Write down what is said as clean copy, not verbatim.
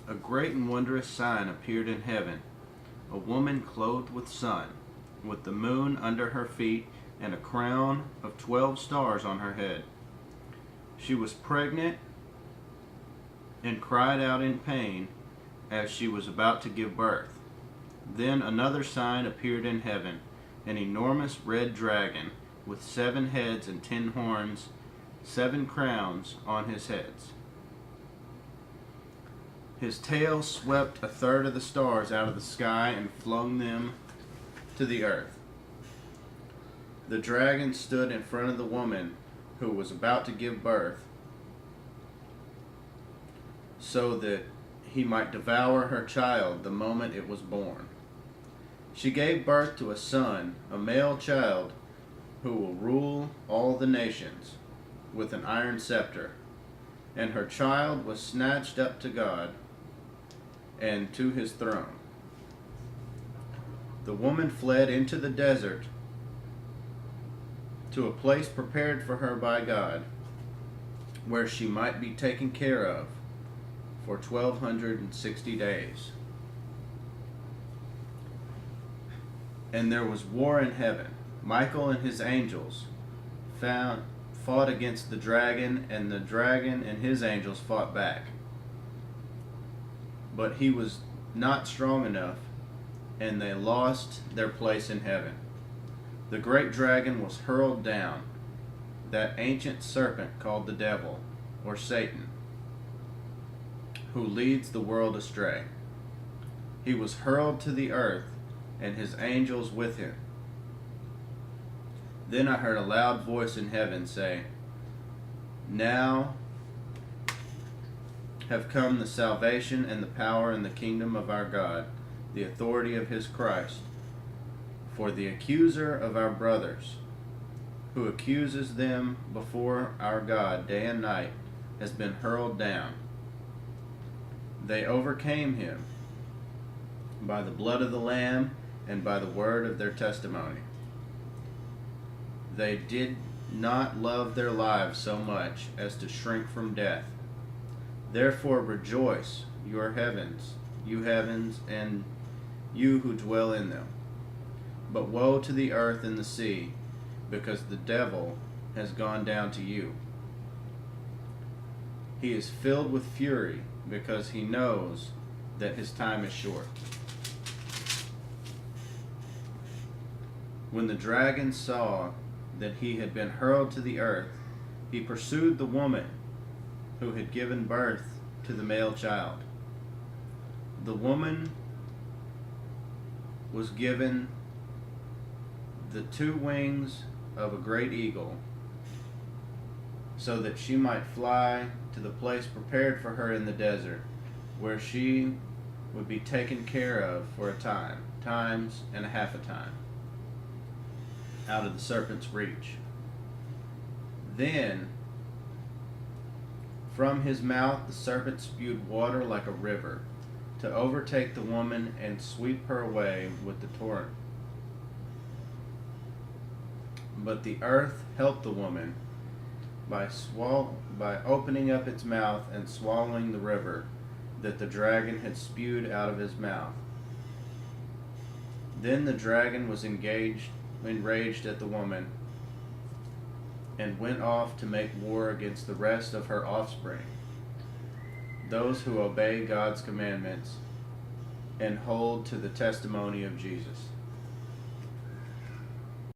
a great and wondrous sign appeared in heaven: a woman clothed with sun, with the moon under her feet, and a crown of 12 stars on her head. She was pregnant and cried out in pain as she was about to give birth. Then another sign appeared in heaven: an enormous red dragon with 7 heads and 10 horns, 7 crowns on his heads. His tail swept a third of the stars out of the sky and flung them to the earth. The dragon stood in front of the woman who was about to give birth, so that he might devour her child the moment it was born. She gave birth to a son, a male child, who will rule all the nations with an iron scepter. And her child was snatched up to God and to his throne. The woman fled into the desert to a place prepared for her by God, where she might be taken care of for 1260 days. And there was war in heaven. Michael and his angels fought against the dragon, and the dragon and his angels fought back. But he was not strong enough, and they lost their place in heaven. The great dragon was hurled down, that ancient serpent called the devil, or Satan, who leads the world astray. He was hurled to the earth, and his angels with him. Then I heard a loud voice in heaven say, "Now have come the salvation and the power and the kingdom of our God, the authority of his Christ. For the accuser of our brothers, who accuses them before our God day and night, has been hurled down. They overcame him by the blood of the Lamb and by the word of their testimony. They did not love their lives so much as to shrink from death. Therefore rejoice, you heavens, and you who dwell in them. But woe to the earth and the sea, because the devil has gone down to you. He is filled with fury, because he knows that his time is short." When the dragon saw that he had been hurled to the earth, he pursued the woman who had given birth to the male child. The woman was given the 2 wings of a great eagle, so that she might fly to the place prepared for her in the desert, where she would be taken care of for a time, times and a half a time, out of the serpent's reach. Then from his mouth the serpent spewed water like a river, to overtake the woman and sweep her away with the torrent. But the earth helped the woman by opening up its mouth and swallowing the river that the dragon had spewed out of his mouth. Then the dragon was enraged at the woman, and went off to make war against the rest of her offspring, those who obey God's commandments and hold to the testimony of Jesus.